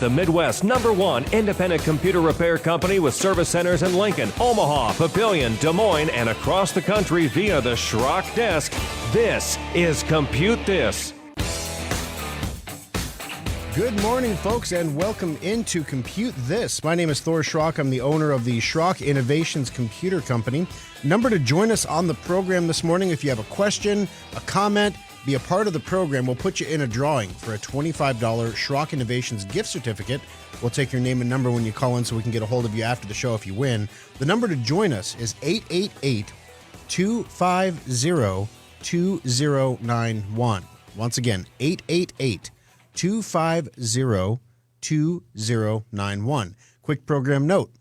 the Midwest's #1 independent computer repair company with service centers in Lincoln, Omaha, Papillion, Des Moines, and across the country via the Schrock desk. This is Compute This. Good morning, folks, and welcome into Compute This. My name is Thor Schrock. I'm the owner of the Schrock Innovations Computer Company. Number to join us on the program this morning if you have a question, a comment, be a part of the program. We'll put you in a drawing for a $25 Schrock Innovations gift certificate. We'll take your name and number when you call in so we can get a hold of you after the show if you win. The number to join us is 888-250-2091. Once again, 888-250-2091. Quick program note.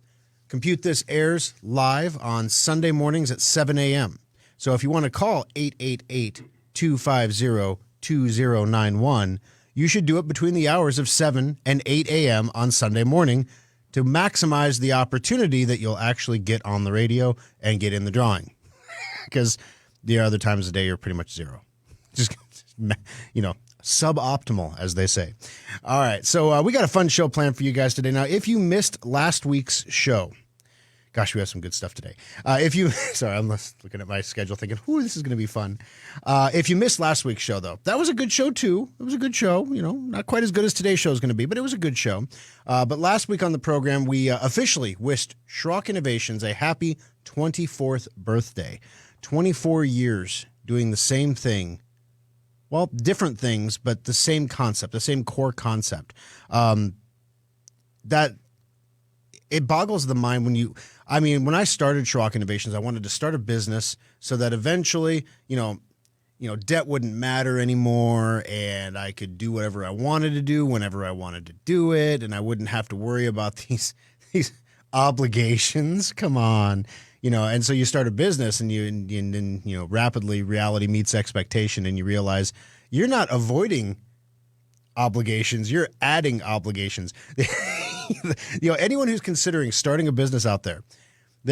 Compute This airs live on Sunday mornings at 7 a.m. So if you want to call 888-250-2091, you should do it between the hours of 7 and 8 a.m. on Sunday morning to maximize the opportunity that you'll actually get on the radio and get in the drawing. Because the other times of the day are pretty much zero. Just, suboptimal, as they say. All right, so we got a fun show planned for you guys today. Now, if you missed last week's show, gosh, we have some good stuff today. Sorry, I'm just looking at my schedule thinking, this is going to be fun. If you missed last week's show, though, that was a good show, too. It was a good show, not quite as good as today's show is going to be, but it was a good show. But last week on the program, we officially wished Schrock Innovations a happy 24th birthday. 24 years doing the same thing. Well, different things, but the same concept, the same core concept. That it boggles the mind when I started Schrock Innovations, I wanted to start a business so that eventually, debt wouldn't matter anymore and I could do whatever I wanted to do whenever I wanted to do it, and I wouldn't have to worry about these obligations. Come on. And so you start a business and rapidly reality meets expectation and you realize you're not avoiding obligations, you're adding obligations. Anyone who's considering starting a business out there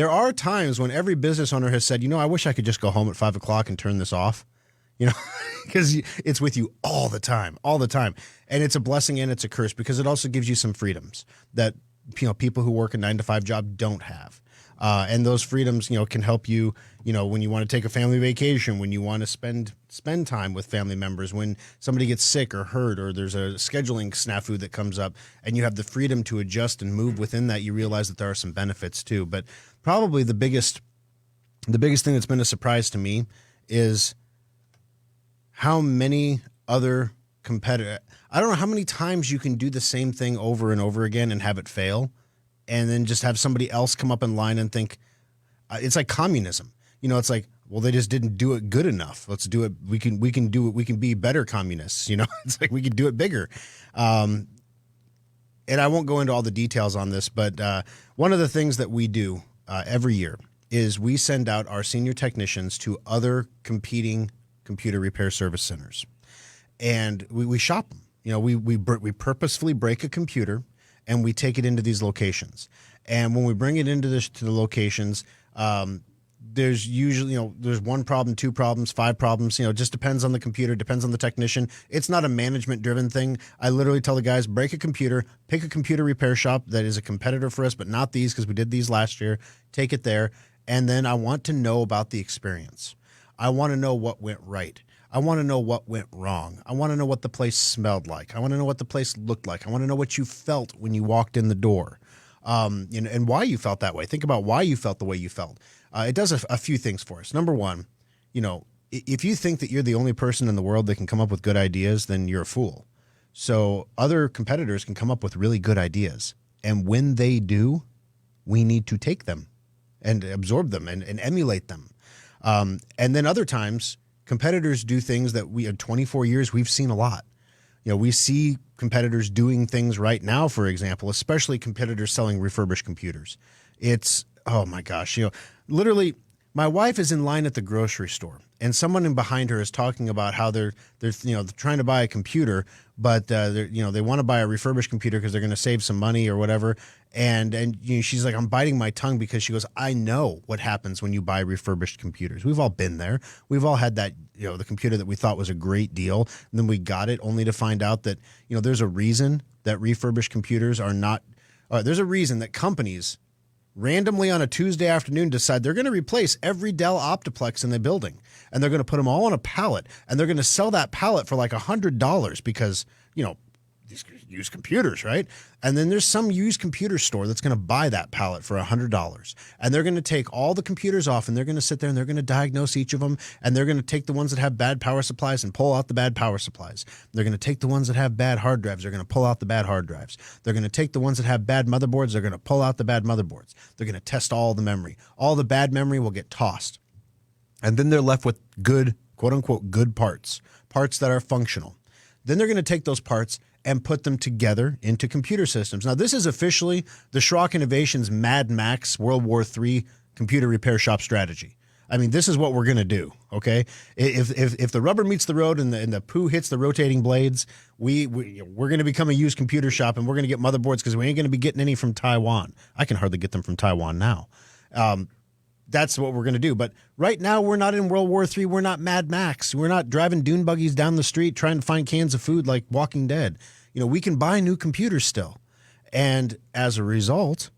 are times when every business owner has said, I wish I could just go home at 5 o'clock and turn this off, because it's with you all the time. And it's a blessing and it's a curse because it also gives you some freedoms that, people who work a 9-to-5 job don't have. And those freedoms, can help you, when you want to take a family vacation, when you want to spend time with family members, when somebody gets sick or hurt, or there's a scheduling snafu that comes up, and you have the freedom to adjust and move within that, you realize that there are some benefits too. But probably the biggest thing that's been a surprise to me is how many other competitors. I don't know how many times you can do the same thing over and over again and have it fail, and then just have somebody else come up in line and think it's like communism. It's like, well, they just didn't do it good enough. Let's do it. We can do it. We can be better communists. It's like we could do it bigger. And I won't go into all the details on this, but one of the things that we do every year is we send out our senior technicians to other competing computer repair service centers, and we shop them. We purposefully break a computer and we take it into these locations. And when we bring it into to the locations, there's usually, there's one problem, two problems, five problems. It just depends on the computer, depends on the technician. It's not a management-driven thing. I literally tell the guys, break a computer, pick a computer repair shop that is a competitor for us, but not these because we did these last year. Take it there. And then I want to know about the experience. I want to know what went right. I want to know what went wrong. I want to know what the place smelled like. I want to know what the place looked like. I want to know what you felt when you walked in the door, and why you felt that way. Think about why you felt the way you felt. It does a few things for us. Number one, if you think that you're the only person in the world that can come up with good ideas, then you're a fool. So other competitors can come up with really good ideas. And when they do, we need to take them and absorb them and emulate them. And then other times, competitors do things that we, in 24 years, we've seen a lot. We see competitors doing things right now, for example, especially competitors selling refurbished computers. It's, oh my gosh, literally, my wife is in line at the grocery store and someone in behind her is talking about how they're trying to buy a computer, but they want to buy a refurbished computer because they're going to save some money or whatever. And she's like, I'm biting my tongue because she goes, I know what happens when you buy refurbished computers. We've all been there. We've all had that, the computer that we thought was a great deal, and then we got it only to find out that there's a reason that refurbished computers are not. There's a reason that companies randomly on a Tuesday afternoon decide they're going to replace every Dell Optiplex in the building, and they're going to put them all on a pallet, and they're going to sell that pallet for like $100 because, these used computers, right? And then there's some used computer store that's going to buy that pallet for $100, and they're going to take all the computers off, and they're going to sit there and they're going to diagnose each of them, and they're going to take the ones that have bad power supplies and pull out the bad power supplies. They're going to take the ones that have bad hard drives. They're going to pull out the bad hard drives. They're going to take the ones that have bad motherboards. They're going to pull out the bad motherboards. They're going to test all the memory. All the bad memory will get tossed. And then they're left with good, quote unquote, good parts that are functional. Then they're going to take those parts and put them together into computer systems. Now, this is officially the Schrock Innovations Mad Max World War III computer repair shop strategy. I mean, this is what we're going to do, okay? If the rubber meets the road and the poo hits the rotating blades, we're going to become a used computer shop, and we're going to get motherboards because we ain't going to be getting any from Taiwan. I can hardly get them from Taiwan now. That's what we're going to do. But right now, we're not in World War III. We're not Mad Max. We're not driving dune buggies down the street trying to find cans of food like Walking Dead. We can buy new computers still. And as a result,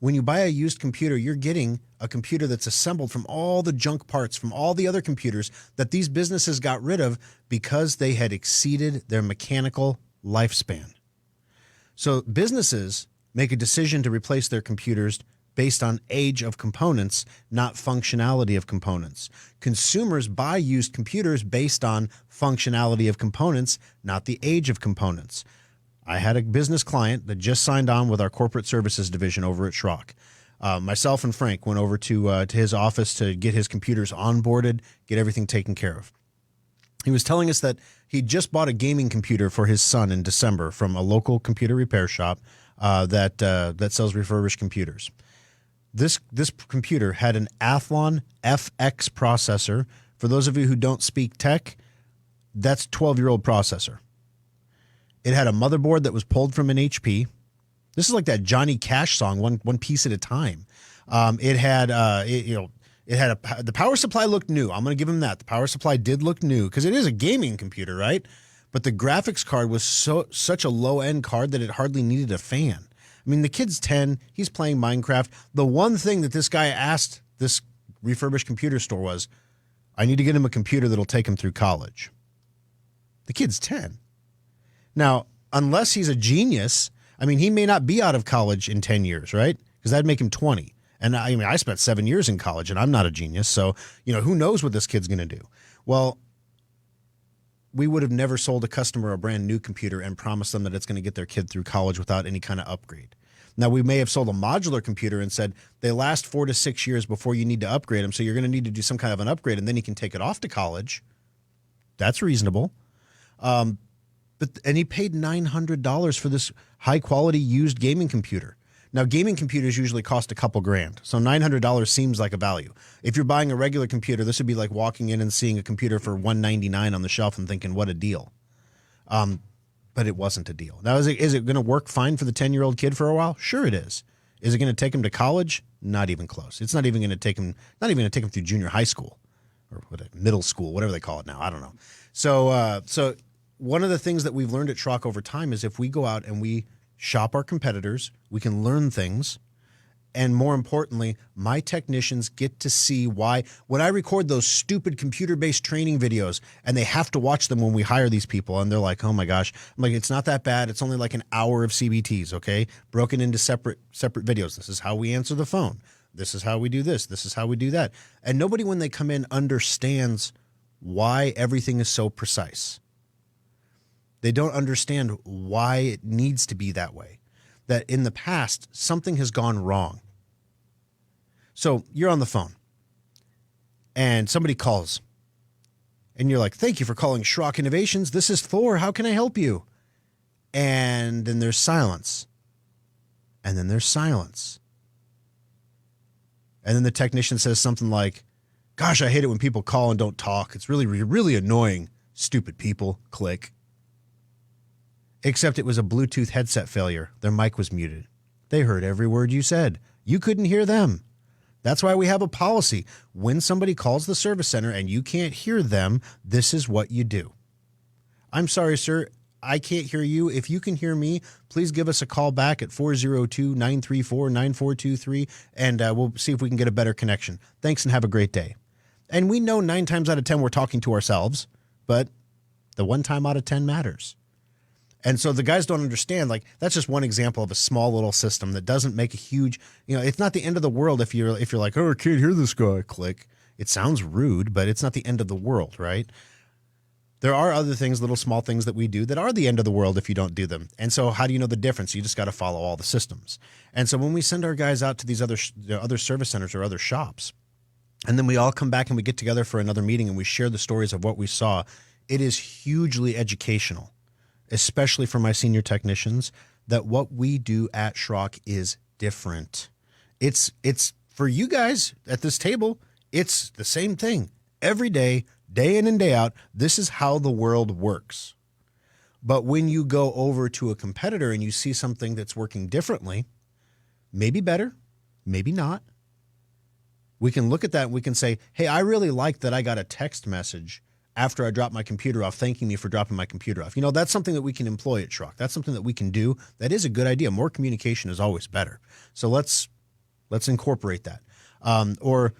when you buy a used computer, you're getting a computer that's assembled from all the junk parts from all the other computers that these businesses got rid of because they had exceeded their mechanical lifespan. So businesses make a decision to replace their computers based on age of components, not functionality of components. Consumers buy used computers based on functionality of components, not the age of components. I had a business client that just signed on with our corporate services division over at Schrock. Myself and Frank went over to his office to get his computers onboarded, get everything taken care of. He was telling us that he just bought a gaming computer for his son in December from a local computer repair shop that sells refurbished computers. This computer had an Athlon FX processor. For those of you who don't speak tech, that's a 12-year-old processor. It had a motherboard that was pulled from an HP. This is like that Johnny Cash song, one piece at a time. The power supply looked new. I'm going to give him that. The power supply did look new because it is a gaming computer, right? But the graphics card was such a low-end card that it hardly needed a fan. I mean, the kid's 10. He's playing Minecraft. The one thing that this guy asked this refurbished computer store was, I need to get him a computer that'll take him through college. The kid's 10. Now, unless he's a genius, I mean, he may not be out of college in 10 years, right? Because that'd make him 20. And I spent 7 years in college, and I'm not a genius. So, who knows what this kid's going to do? Well, we would have never sold a customer a brand new computer and promised them that it's going to get their kid through college without any kind of upgrade. Now, we may have sold a modular computer and said they last 4 to 6 years before you need to upgrade them, so you're going to need to do some kind of an upgrade, and then you can take it off to college. That's reasonable. And he paid $900 for this high-quality used gaming computer. Now, gaming computers usually cost a couple grand, so $900 seems like a value. If you're buying a regular computer, this would be like walking in and seeing a computer for $199 on the shelf and thinking, what a deal. But it wasn't a deal. Now, is it going to work fine for the 10-year-old kid for a while? Sure it is. Is it going to take him to college? Not even close. It's not even going to take him through junior high school or middle school, whatever they call it now. I don't know. So one of the things that we've learned at Schrock over time is if we go out and we shop our competitors, we can learn things. And more importantly, my technicians get to see why when I record those stupid computer-based training videos and they have to watch them when we hire these people and they're like, oh my gosh, I'm like, it's not that bad. It's only like an hour of CBTs, okay? Broken into separate videos. This is how we answer the phone. This is how we do this. This is how we do that. And nobody, when they come in, understands why everything is so precise. They don't understand why it needs to be that way. That in the past, something has gone wrong. So you're on the phone and somebody calls and you're like, thank you for calling Schrock Innovations. This is Thor. How can I help you? And then there's silence. And then there's silence. And then the technician says something like, Gosh, I hate it when people call and don't talk. It's really, really annoying. Stupid people. Click. Except it was a Bluetooth headset failure. Their mic was muted. They heard every word you said. You couldn't hear them. That's why we have a policy. When somebody calls the service center and you can't hear them, this is what you do. I'm sorry, sir. I can't hear you. If you can hear me, please give us a call back at 402-934-9423, and we'll see if we can get a better connection. Thanks and have a great day. And we know 9 times out of 10 we're talking to ourselves, but the 1 time out of 10 matters. And so the guys don't understand, like, that's just one example of a small little system that doesn't make a huge, it's not the end of the world if you're like, oh, I can't hear this guy. Click. It sounds rude, but it's not the end of the world, right? There are other things, little small things that we do that are the end of the world if you don't do them. And so how do you know the difference? You just got to follow all the systems. And so when we send our guys out to these other service centers or other shops, and then we all come back and we get together for another meeting and we share the stories of what we saw, it is hugely educational, especially for my senior technicians, that what we do at Schrock is different. It's for you guys at this table, it's the same thing. Every day, day in and day out, this is how the world works. But when you go over to a competitor and you see something that's working differently, maybe better, maybe not, we can look at that and we can say, hey, I really like that I got a text message after I dropped my computer off, thanking me for dropping my computer off. That's something that we can employ at Schrock. That's something that we can do. That is a good idea. More communication is always better. So let's incorporate that. Or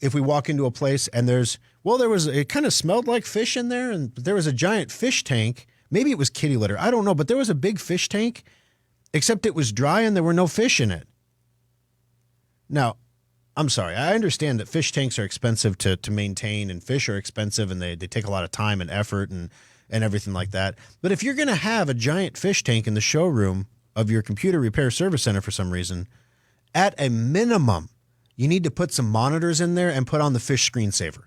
if we walk into a place and it kind of smelled like fish in there, and there was a giant fish tank. Maybe it was kitty litter. I don't know, but there was a big fish tank, except it was dry and there were no fish in it. Now, I'm sorry. I understand that fish tanks are expensive to maintain, and fish are expensive, and they take a lot of time and effort and everything like that. But if you're going to have a giant fish tank in the showroom of your computer repair service center for some reason, at a minimum, you need to put some monitors in there and put on the fish screensaver.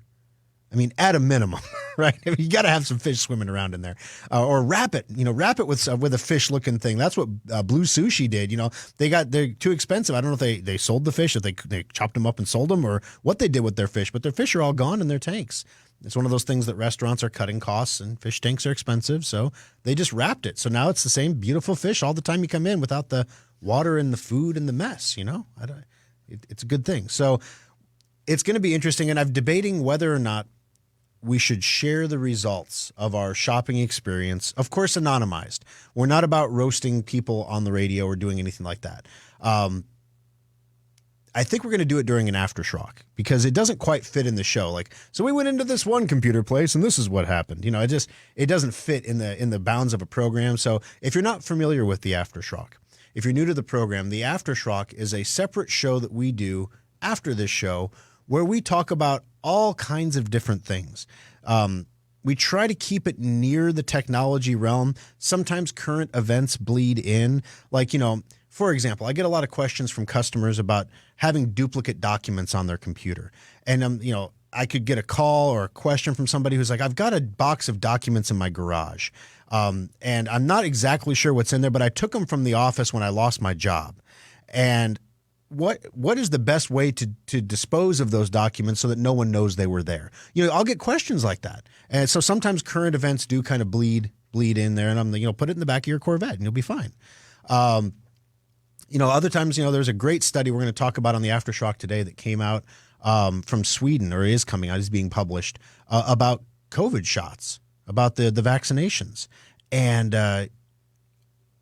I mean, at a minimum, right? I mean, you got to have some fish swimming around in there, or wrap it with a fish-looking thing. That's what Blue Sushi did. They're too expensive. I don't know if they sold the fish, if they chopped them up and sold them, or what they did with their fish. But their fish are all gone in their tanks. It's one of those things that restaurants are cutting costs, and fish tanks are expensive, so they just wrapped it. So now it's the same beautiful fish all the time you come in, without the water and the food and the mess. It's a good thing. So it's going to be interesting, and I'm debating whether or not we should share the results of our shopping experience, of course, anonymized. We're not about roasting people on the radio or doing anything like that. I think we're going to do it during an after Schrock, because it doesn't quite fit in the show. So we went into this one computer place and this is what happened. It doesn't fit in the bounds of a program. So if you're not familiar with the after Schrock, if you're new to the program, the after Schrock is a separate show that we do after this show, where we talk about all kinds of different things. We try to keep it near the technology realm. Sometimes current events bleed in. For example, I get a lot of questions from customers about having duplicate documents on their computer. And, I could get a call or a question from somebody who's like, I've got a box of documents in my garage. And I'm not exactly sure what's in there, but I took them from the office when I lost my job. And what is the best way to dispose of those documents so that no one knows they were there? I'll get questions like that. And so sometimes current events do kind of bleed in there, and I'm put it in the back of your Corvette and you'll be fine. Other times, there's a great study we're going to talk about on the Aftershock today that came out from Sweden, or is coming out, is being published, about COVID shots, about the vaccinations. And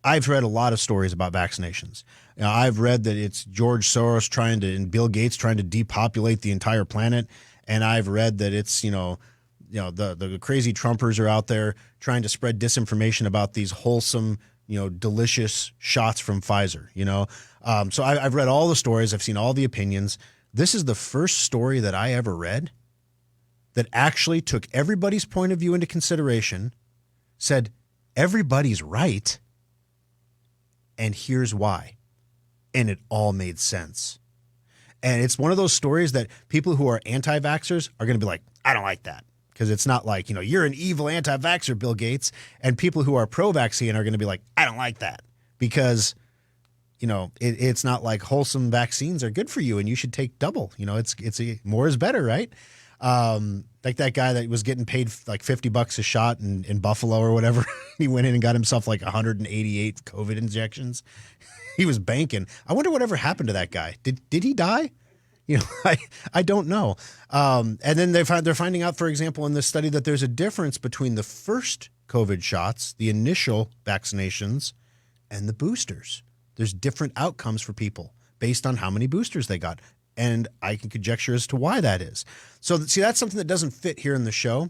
I've read a lot of stories about vaccinations. I've read that it's George Soros and Bill Gates trying to depopulate the entire planet. And I've read that it's, the crazy Trumpers are out there trying to spread disinformation about these wholesome, delicious shots from Pfizer, So I've read all the stories. I've seen all the opinions. This is the first story that I ever read that actually took everybody's point of view into consideration, said everybody's right, and here's why. And it all made sense. And it's one of those stories that people who are anti-vaxxers are going to be like, I don't like that. Because it's not like, you're an evil anti-vaxxer, Bill Gates. And people who are pro-vaccine are going to be like, I don't like that. Because, it's not like wholesome vaccines are good for you and you should take double. More is better, right? Like that guy that was getting paid like $50 a shot in Buffalo or whatever. He went in and got himself like 188 COVID injections. He was banking. I wonder whatever happened to that guy. Did he die? You know, I don't know. And then they're finding out, for example, in this study that there's a difference between the first COVID shots, the initial vaccinations, and the boosters. There's different outcomes for people based on how many boosters they got. And I can conjecture as to why that is. So, see, that's something that doesn't fit here in the show.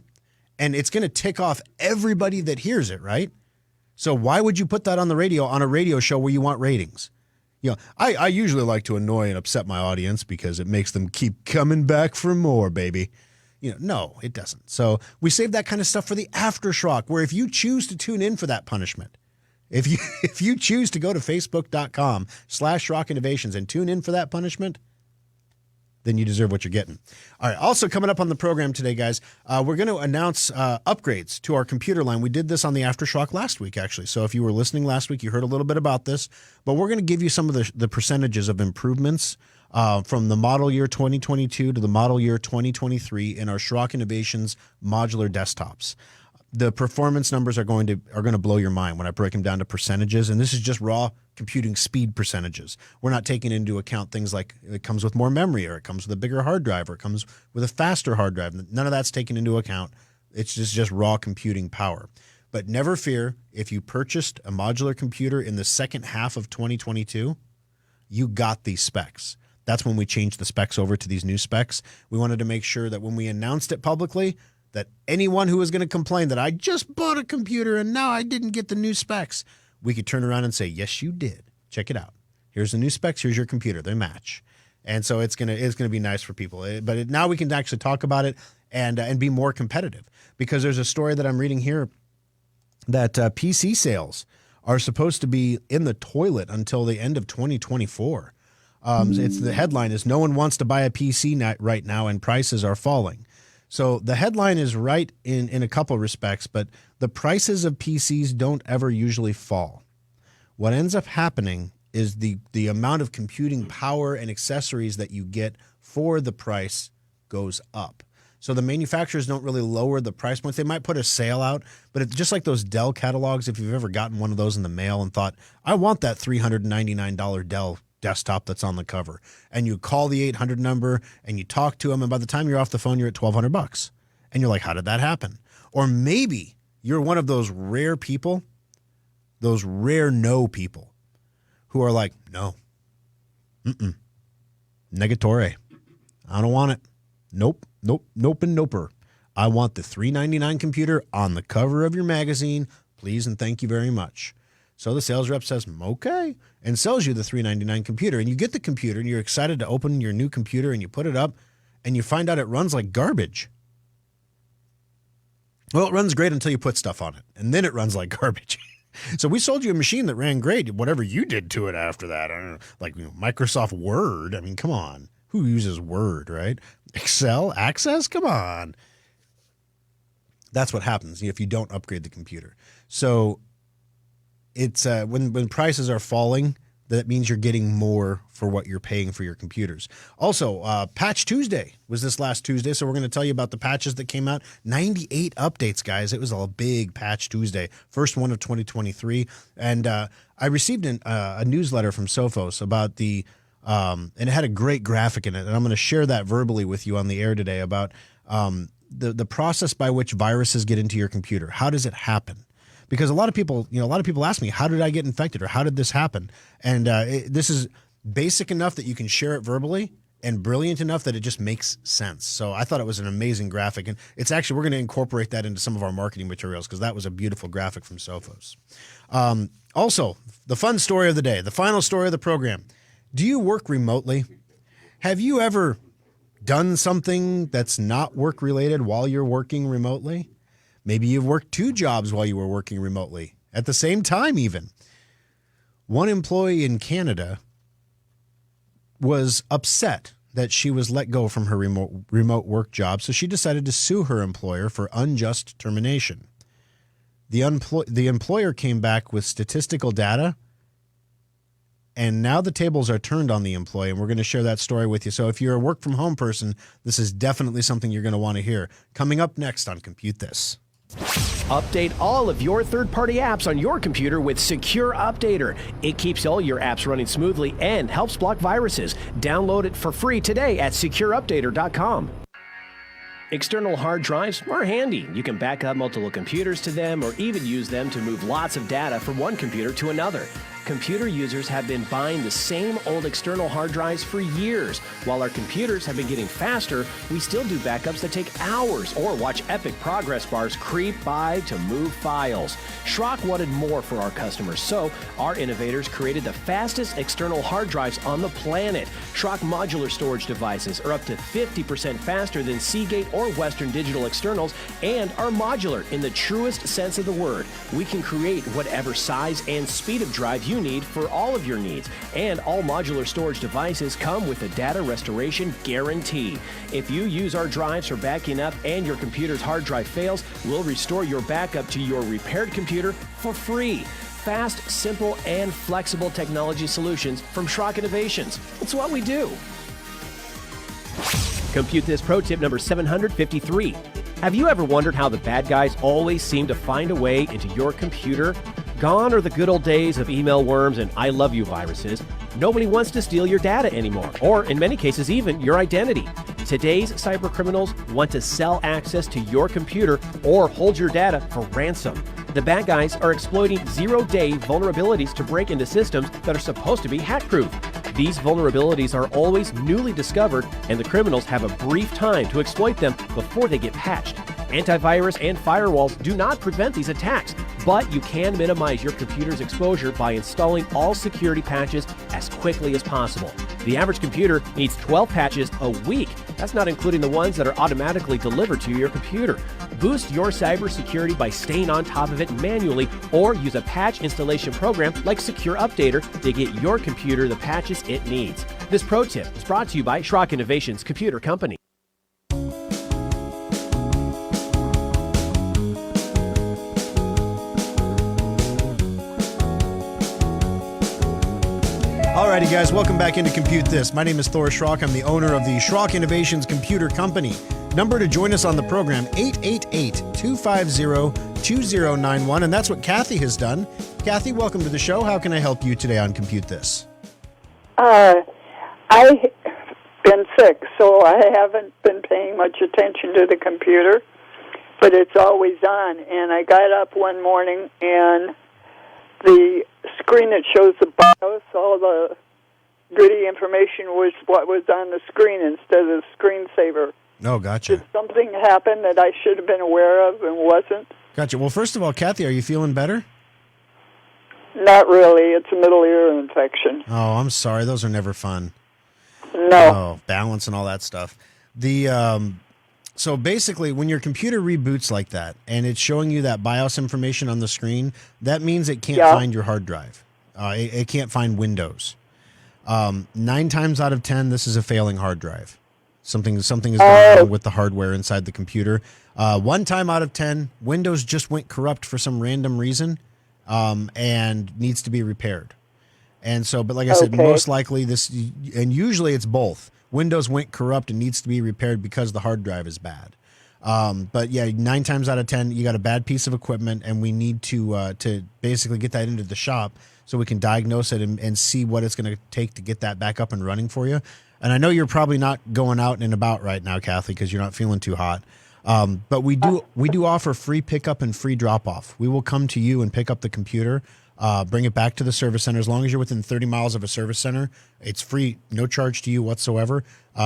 And it's going to tick off everybody that hears it, right? So why would you put that on the radio, on a radio show where you want ratings? You know, I usually like to annoy and upset my audience because it makes them keep coming back for more, baby. You know, no, it doesn't. So we save that kind of stuff for the aftershock, where if you choose to tune in for that punishment, if you choose to go to facebook.com/Schrock Innovations and tune in for that punishment, then you deserve what you're getting. All right. Also coming up on the program today, guys, we're going to announce upgrades to our computer line. We did this on the Aftershock last week, actually. So if you were listening last week, you heard a little bit about this. But we're going to give you some of the percentages of improvements from the model year 2022 to the model year 2023 in our Schrock Innovations modular desktops. The performance numbers are going to blow your mind when I break them down to percentages, and this is just raw computing speed percentages. We're not taking into account things like it comes with more memory, or it comes with a bigger hard drive, or it comes with a faster hard drive. None of that's taken into account. It's just raw computing power. But never fear, if you purchased a modular computer in the second half of 2022, you got these specs. That's when we changed the specs over to these new specs. We wanted to make sure that when we announced it publicly, that anyone who was going to complain that I just bought a computer and now I didn't get the new specs, we could turn around and say, yes, you did. Check it out. Here's the new specs. Here's your computer. They match. And so it's gonna be nice for people. But now we can actually talk about it and be more competitive, because there's a story that I'm reading here that PC sales are supposed to be in the toilet until the end of 2024. It's the headline is, no one wants to buy a PC right now and prices are falling. So the headline is right in a couple of respects, but the prices of PCs don't ever usually fall. What ends up happening is the amount of computing power and accessories that you get for the price goes up. So the manufacturers don't really lower the price points. They might put a sale out, but it's just like those Dell catalogs. If you've ever gotten one of those in the mail and thought, I want that $399 Dell desktop that's on the cover, and you call the 800 number and you talk to them, and by the time you're off the phone, you're at $1,200, and you're like, how did that happen? Or maybe you're one of those rare people, those rare no people who are like, no, negatore, I don't want it. Nope, and noper. I want the $399 computer on the cover of your magazine, please and thank you very much. So the sales rep says, okay, and sells you the $399 computer. And you get the computer and you're excited to open your new computer and you put it up and you find out it runs like garbage. Well, it runs great until you put stuff on it, and then it runs like garbage. So we sold you a machine that ran great. Whatever you did to it after that, I don't know, like Microsoft Word. I mean, come on. Who uses Word, right? Excel, Access? Come on. That's what happens if you don't upgrade the computer. So it's when prices are falling, that means you're getting more for what you're paying for your computers. Also, Patch Tuesday was this last Tuesday, so we're going to tell you about the patches that came out. 98 updates, guys. It was a big Patch Tuesday, first one of 2023. And I received a newsletter from Sophos about and it had a great graphic in it, and I'm going to share that verbally with you on the air today about the process by which viruses get into your computer. How does it happen? Because a lot of people ask me, how did I get infected, or how did this happen? And this is basic enough that you can share it verbally, and brilliant enough that it just makes sense. So I thought it was an amazing graphic, and it's actually, we're going to incorporate that into some of our marketing materials, because that was a beautiful graphic from Sophos. Also, the fun story of the day, the final story of the program. Do you work remotely? Have you ever done something that's not work related while you're working remotely? Maybe you've worked 2 jobs while you were working remotely at the same time even. One employee in Canada was upset that she was let go from her remote work job, so she decided to sue her employer for unjust termination. The employer came back with statistical data And now the tables are turned on the employee, and we're going to share that story with you. So if you're a work from home person, this is definitely something you're going to want to hear. Coming up next on Compute This. Update all of your third-party apps on your computer with Secure Updater. It keeps all your apps running smoothly and helps block viruses. Download it for free today at secureupdater.com. External hard drives are handy. You can back up multiple computers to them or even use them to move lots of data from one computer to another. Computer users have been buying the same old external hard drives for years. While our computers have been getting faster, we still do backups that take hours or watch epic progress bars creep by to move files. Schrock wanted more for our customers, so our innovators created the fastest external hard drives on the planet. Schrock modular storage devices are up to 50% faster than Seagate or Western Digital externals and are modular in the truest sense of the word. We can create whatever size and speed of drive you need for all of your needs, and all modular storage devices come with a data restoration guarantee. If you use our drives for backing up and your computer's hard drive fails, we'll restore your backup to your repaired computer for free. Fast, simple, and flexible technology solutions from Schrock Innovations. It's what we do. Compute This pro tip number 753. Have you ever wondered how the bad guys always seem to find a way into your computer? Gone are the good old days of email worms and I love you viruses. Nobody wants to steal your data anymore, or in many cases even your identity. Today's cyber criminals want to sell access to your computer or hold your data for ransom. The bad guys are exploiting zero-day vulnerabilities to break into systems that are supposed to be hack-proof. These vulnerabilities are always newly discovered, and the criminals have a brief time to exploit them before they get patched. Antivirus and firewalls do not prevent these attacks, but you can minimize your computer's exposure by installing all security patches as quickly as possible. The average computer needs 12 patches a week. That's not including the ones that are automatically delivered to your computer. Boost your cybersecurity by staying on top of it manually, or use a patch installation program like Secure Updater to get your computer the patches it needs. This pro tip is brought to you by Schrock Innovations Computer Company. Alrighty, guys, welcome back into Compute This. My name is Thor Schrock. I'm the owner of the Schrock Innovations Computer Company. Number to join us on the program, 888-250-2091, and that's what Kathy has done. Kathy, welcome to the show. How can I help you today on Compute This? I've been sick, so I haven't been paying much attention to the computer, but it's always on. And I got up one morning, and the screen that shows the BIOS, all the goody information was what was on the screen instead of the screensaver. Oh, gotcha. Did something happen that I should have been aware of and wasn't? Gotcha. Well, first of all, Kathy, are you feeling better? Not really. It's a middle ear infection. Oh, I'm sorry. Those are never fun. No. Oh, balance and all that stuff. So basically, when your computer reboots like that and it's showing you that BIOS information on the screen, that means it can't find your hard drive. It can't find Windows. 9 times out of 10, this is a failing hard drive. Something is going on with the hardware inside the computer. 1 time out of 10, Windows just went corrupt for some random reason and needs to be repaired. And so, but like I said, most likely this, and usually it's both. Windows went corrupt and needs to be repaired because the hard drive is bad. But yeah, 9 times out of 10, you got a bad piece of equipment, and we need to basically get that into the shop so we can diagnose it and see what it's going to take to get that back up and running for you. And I know you're probably not going out and about right now, Kathy, because you're not feeling too hot. But we do offer free pickup and free drop off. We will come to you and pick up the computer. Bring it back to the service center. As long as you're within 30 miles of a service center, it's free, no charge to you whatsoever.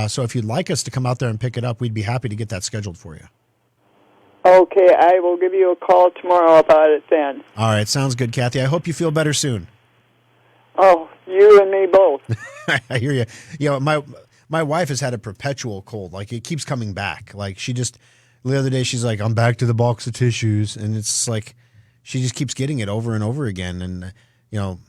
So if you'd like us to come out there and pick it up, we'd be happy to get that scheduled for you. Okay, I will give you a call tomorrow about it then. All right, sounds good, Kathy. I hope you feel better soon. Oh, you and me both. I hear you. You know, my wife has had a perpetual cold. Like, it keeps coming back. Like, the other day, she's like, I'm back to the box of tissues. And it's like, she just keeps getting it over and over again. And, you know,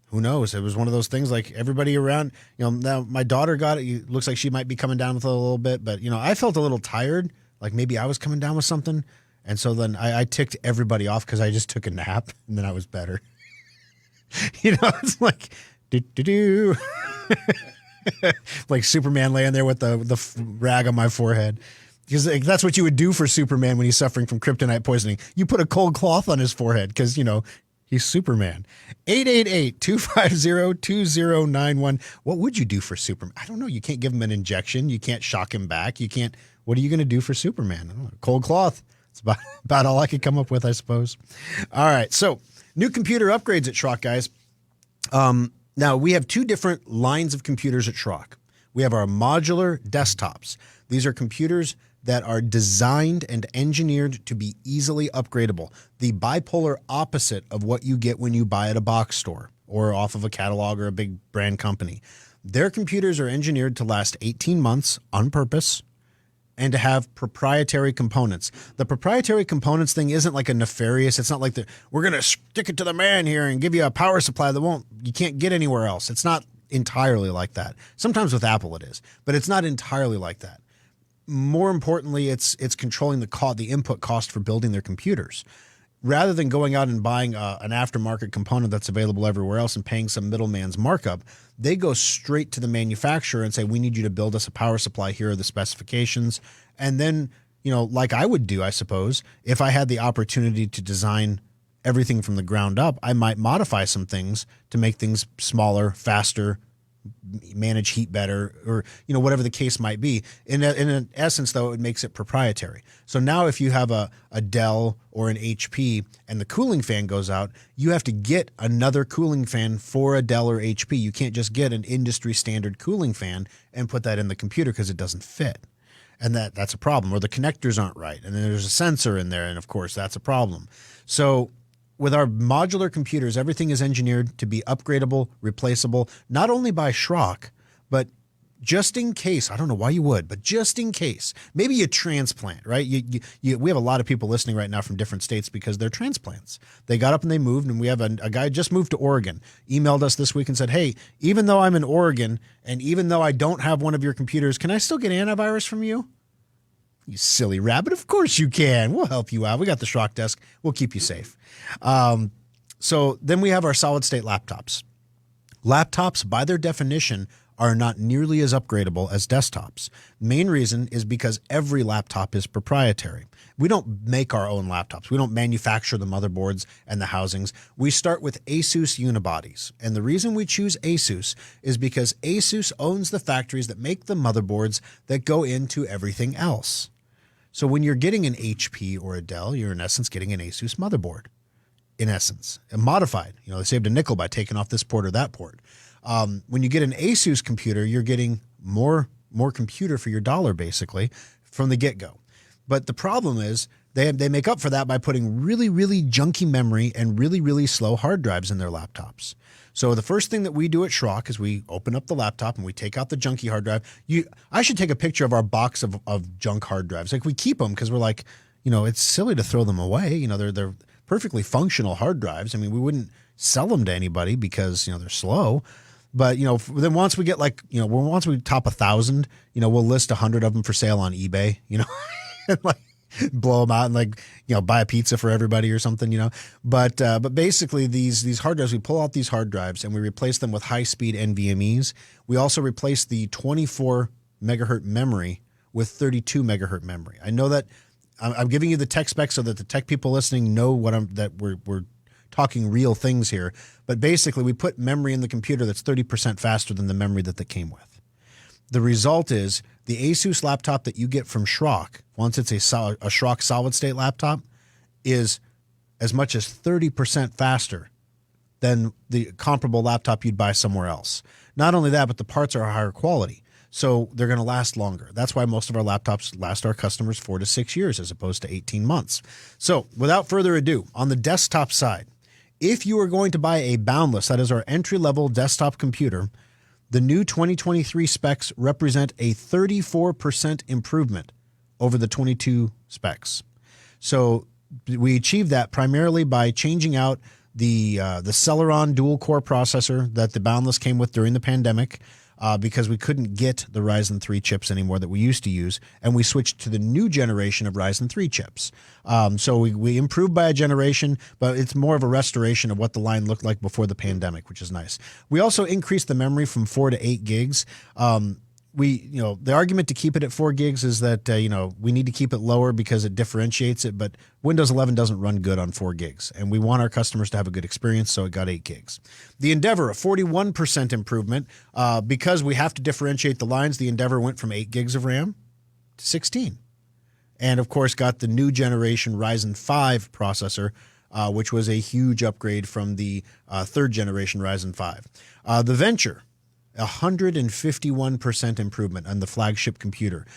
who knows? It was one of those things like everybody around, you know, now my daughter got it. It looks like she might be coming down with it a little bit. But, you know, I felt a little tired. Like maybe I was coming down with something. And so then I ticked everybody off because I just took a nap and then I was better. You know, it's like Do. Like Superman laying there with the rag on my forehead. Because that's what you would do for Superman when he's suffering from kryptonite poisoning. You put a cold cloth on his forehead because, he's Superman. 888-250-2091. What would you do for Superman? I don't know. You can't give him an injection. You can't shock him back. You can't. What are you going to do for Superman? I don't know. Cold cloth. It's about all I could come up with, I suppose. All right. So new computer upgrades at Schrock, guys. Now, we have two different lines of computers at Schrock. We have our modular desktops. These are computers that are designed and engineered to be easily upgradable. The bipolar opposite of what you get when you buy at a box store or off of a catalog or a big brand company. Their computers are engineered to last 18 months on purpose and to have proprietary components. The proprietary components thing isn't like a nefarious, it's not like we're going to stick it to the man here and give you a power supply that you can't get anywhere else. It's not entirely like that. Sometimes with Apple it is, but it's not entirely like that. More importantly, it's controlling the input cost for building their computers. Rather than going out and buying an aftermarket component that's available everywhere else and paying some middleman's markup, they go straight to the manufacturer and say, we need you to build us a power supply. Here are the specifications. And then, like I would do, I suppose, if I had the opportunity to design everything from the ground up, I might modify some things to make things smaller, faster, manage heat better, or whatever the case might be. In essence, though, it makes it proprietary. So now if you have a Dell or an HP and the cooling fan goes out, you have to get another cooling fan for a Dell or HP. You can't just get an industry standard cooling fan and put that in the computer because it doesn't fit. And that's a problem. Or the connectors aren't right. And then there's a sensor in there, and of course that's a problem. So with our modular computers, everything is engineered to be upgradable, replaceable, not only by Schrock, but just in case. I don't know why you would, but just in case. Maybe you transplant, right? We have a lot of people listening right now from different states because they're transplants. They got up and they moved, and we have a guy just moved to Oregon, emailed us this week and said, hey, even though I'm in Oregon and even though I don't have one of your computers, can I still get antivirus from you? You silly rabbit. Of course you can. We'll help you out. We got the Schrock desk. We'll keep you safe. So then we have our solid state laptops. Laptops, by their definition, are not nearly as upgradable as desktops. Main reason is because every laptop is proprietary. We don't make our own laptops. We don't manufacture the motherboards and the housings. We start with Asus unibodies. And the reason we choose Asus is because Asus owns the factories that make the motherboards that go into everything else. So when you're getting an HP or a Dell, you're in essence getting an Asus motherboard. In essence, and modified. They saved a nickel by taking off this port or that port. When you get an Asus computer, you're getting more computer for your dollar, basically, from the get-go. But the problem is they make up for that by putting really, really junky memory and really, really slow hard drives in their laptops. So the first thing that we do at Schrock is we open up the laptop and we take out the junky hard drive. I should take a picture of our box of junk hard drives. Like, we keep them because we're like, it's silly to throw them away. They're perfectly functional hard drives. I mean, we wouldn't sell them to anybody because, they're slow. But, then once we get once we top 1,000, we'll list 100 of them for sale on eBay, and blow them out and buy a pizza for everybody or something, But basically these hard drives, we pull out these hard drives and we replace them with high-speed NVMEs. We also replace the 24 megahertz memory with 32 megahertz memory. I know that I'm giving you the tech specs so that the tech people listening know that we're talking real things here. But basically, we put memory in the computer that's 30% faster than the memory that came with. The result is the Asus laptop that you get from Schrock, once it's a Schrock solid-state laptop, is as much as 30% faster than the comparable laptop you'd buy somewhere else. Not only that, but the parts are higher quality. So they're going to last longer. That's why most of our laptops last our customers 4 to 6 years as opposed to 18 months. So without further ado, on the desktop side, if you are going to buy a Boundless, that is our entry-level desktop computer, the new 2023 specs represent a 34% improvement over the 22 specs. So we achieved that primarily by changing out the Celeron dual-core processor that the Boundless came with during the pandemic. because we couldn't get the Ryzen 3 chips anymore that we used to use, and we switched to the new generation of Ryzen 3 chips. So we improved by a generation, but it's more of a restoration of what the line looked like before the pandemic, which is nice. We also increased the memory from 4 to 8 gigs. The argument to keep it at 4 gigs is that, we need to keep it lower because it differentiates it, but Windows 11 doesn't run good on 4 gigs, and we want our customers to have a good experience, so it got 8 gigs. The Endeavor, a 41% improvement. Because we have to differentiate the lines, the Endeavor went from 8 gigs of RAM to 16. And, of course, got the new generation Ryzen 5 processor, which was a huge upgrade from the 3rd generation Ryzen 5. The Venture, 151% improvement on the flagship computer.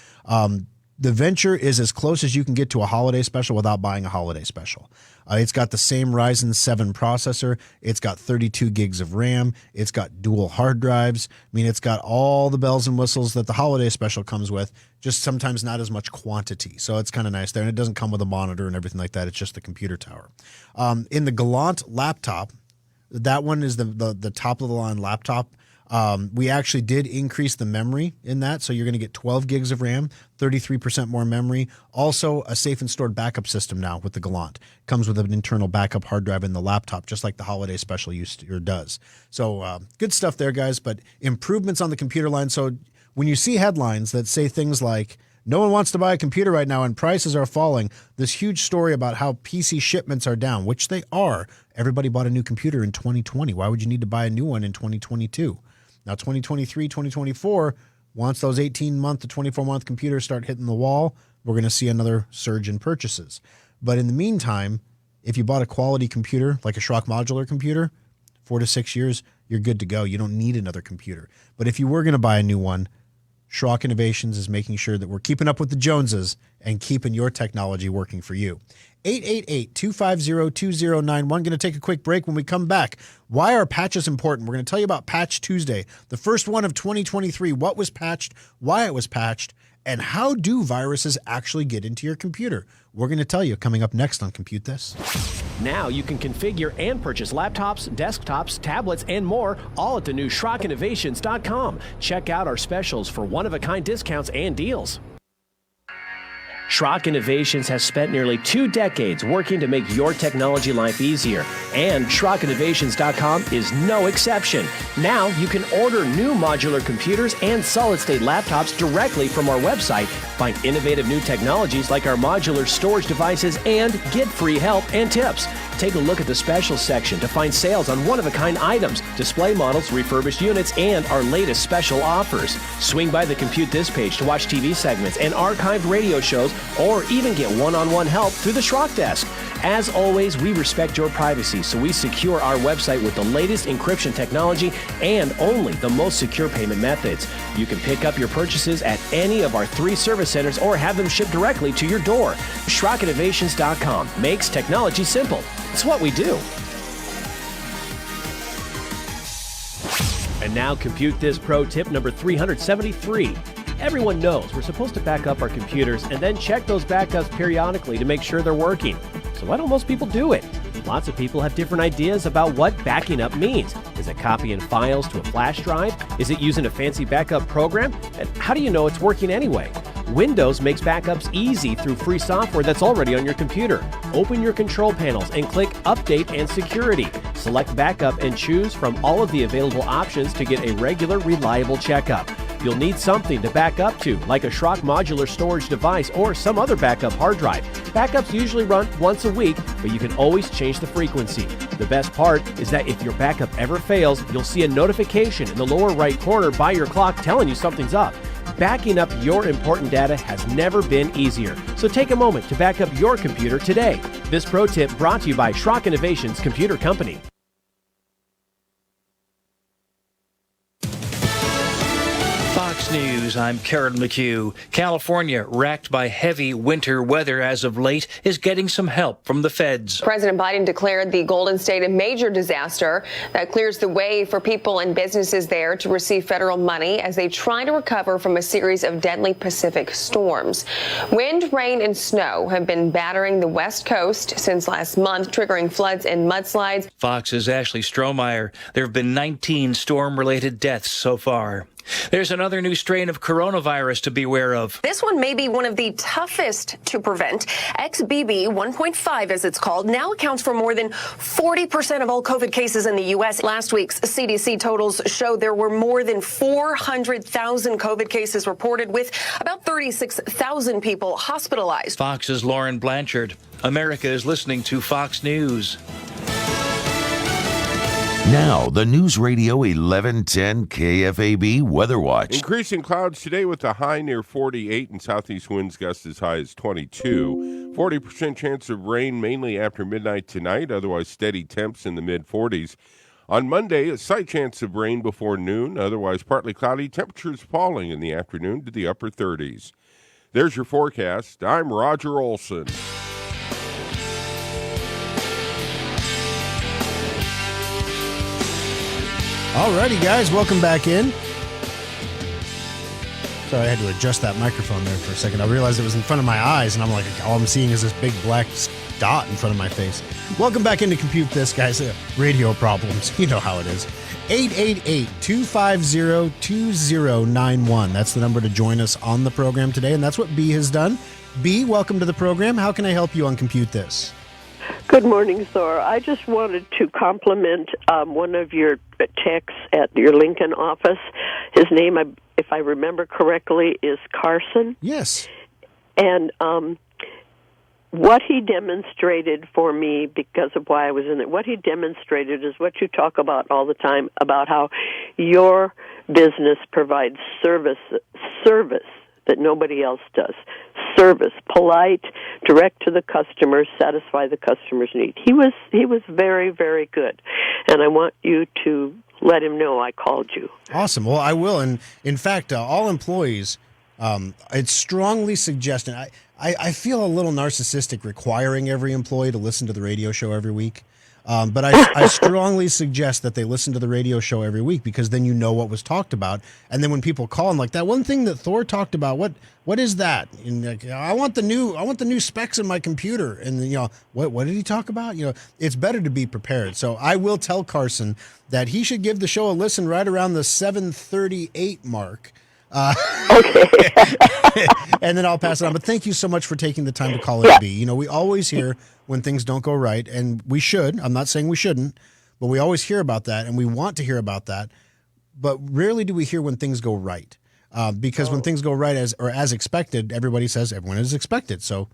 The Venture is as close as you can get to a holiday special without buying a holiday special. It's got the same Ryzen 7 processor. It's got 32 gigs of RAM. It's got dual hard drives. It's got all the bells and whistles that the holiday special comes with, just sometimes not as much quantity. So it's kind of nice there. And it doesn't come with a monitor and everything like that. It's just the computer tower. In the Gallant laptop, that one is the top of the line laptop. We actually did increase the memory in that, so you're going to get 12 gigs of RAM, 33% more memory. Also, a safe and stored backup system now with the Gallant. Comes with an internal backup hard drive in the laptop, just like the holiday special does. So good stuff there, guys, but improvements on the computer line. So when you see headlines that say things like, no one wants to buy a computer right now and prices are falling, this huge story about how PC shipments are down, which they are. Everybody bought a new computer in 2020. Why would you need to buy a new one in 2022? Now, 2023, 2024, once those 18-month to 24-month computers start hitting the wall, we're going to see another surge in purchases. But in the meantime, if you bought a quality computer, like a Schrock modular computer, 4 to 6 years, you're good to go. You don't need another computer. But if you were going to buy a new one, Schrock Innovations is making sure that we're keeping up with the Joneses and keeping your technology working for you. 888-250-2091. Going to take a quick break. When we come back, why are patches important? We're going to tell you about Patch Tuesday, the first one of 2023, what was patched, why it was patched, and how do viruses actually get into your computer? We're going to tell you coming up next on Compute This. Now you can configure and purchase laptops, desktops, tablets, and more, all at the new SchrockInnovations.com. Check out our specials for one-of-a-kind discounts and deals. Schrock Innovations has spent nearly 2 decades working to make your technology life easier, and SchrockInnovations.com is no exception. Now you can order new modular computers and solid-state laptops directly from our website, find innovative new technologies like our modular storage devices, and get free help and tips. Take a look at the specials section to find sales on one-of-a-kind items, display models, refurbished units, and our latest special offers. Swing by the Compute This page to watch TV segments and archived radio shows, or even get one-on-one help through the Schrock Desk. As always, we respect your privacy, so we secure our website with the latest encryption technology and only the most secure payment methods. You can pick up your purchases at any of our 3 service centers or have them shipped directly to your door. SchrockInnovations.com makes technology simple. It's what we do. And now Compute This Pro tip number 373. Everyone knows we're supposed to back up our computers and then check those backups periodically to make sure they're working. So why don't most people do it? Lots of people have different ideas about what backing up means. Is it copying files to a flash drive? Is it using a fancy backup program? And how do you know it's working anyway? Windows makes backups easy through free software that's already on your computer. Open your control panels and click Update and Security. Select Backup and choose from all of the available options to get a regular, reliable checkup. You'll need something to back up to, like a Schrock modular storage device or some other backup hard drive. Backups usually run once a week, but you can always change the frequency. The best part is that if your backup ever fails, you'll see a notification in the lower right corner by your clock telling you something's up. Backing up your important data has never been easier, so take a moment to back up your computer today. This pro tip brought to you by Schrock Innovations Computer Company. Fox News, I'm Karen McHugh. California, racked by heavy winter weather as of late, is getting some help from the feds. President Biden declared the Golden State a major disaster that clears the way for people and businesses there to receive federal money as they try to recover from a series of deadly Pacific storms. Wind, rain, and snow have been battering the West Coast since last month, triggering floods and mudslides. Fox's Ashley Strohmeyer. There have been 19 storm-related deaths so far. There's another new strain of coronavirus to beware of. This one may be one of the toughest to prevent. XBB 1.5, as it's called, now accounts for more than 40% of all COVID cases in the U.S. Last week's CDC totals showed there were more than 400,000 COVID cases reported, with about 36,000 people hospitalized. Fox's Lauren Blanchard. America is listening to Fox News. Now, the News Radio 1110 KFAB Weather Watch. Increasing clouds today with a high near 48 and southeast winds gusts as high as 22. 40% chance of rain mainly after midnight tonight, otherwise steady temps in the mid-40s. On Monday, a slight chance of rain before noon, otherwise partly cloudy, temperatures falling in the afternoon to the upper 30s. There's your forecast. I'm Roger Olson. Alrighty, guys, welcome back in. Sorry, I had to adjust that microphone there for a second. I realized it was in front of my eyes, and I'm like, all I'm seeing is this big black dot in front of my face. Welcome back into Compute This, guys. Radio problems. You know how it is. 888-250-2091. That's the number to join us on the program today, and that's what B has done. B, welcome to the program. How can I help you on Compute This? Good morning, Thor. I just wanted to compliment one of your techs at your Lincoln office. His name, if I remember correctly, is Carson. Yes. And what he demonstrated for me, because of why I was in it, what he demonstrated is what you talk about all the time, about how your business provides service that nobody else does. Service, polite, direct to the customer, satisfy the customer's need. He was very, very good, and I want you to let him know I called you. Awesome. Well, I will, and in fact, all employees, I'd strongly suggest, and I feel a little narcissistic requiring every employee to listen to the radio show every week. But I strongly suggest that they listen to the radio show every week, because then you know what was talked about. And then when people call, I'm like, that one thing that Thor talked about, what is that? And like, I want the new specs in my computer. And what did he talk about? It's better to be prepared. So I will tell Carson that he should give the show a listen right around the 7:38 mark. Okay. And then I'll pass it on. But thank you so much for taking the time to call it B. We always hear when things don't go right, and we should. I'm not saying we shouldn't, but we always hear about that, and we want to hear about that. But rarely do we hear when things go right, because when things go right as expected, everybody says everyone is expected. So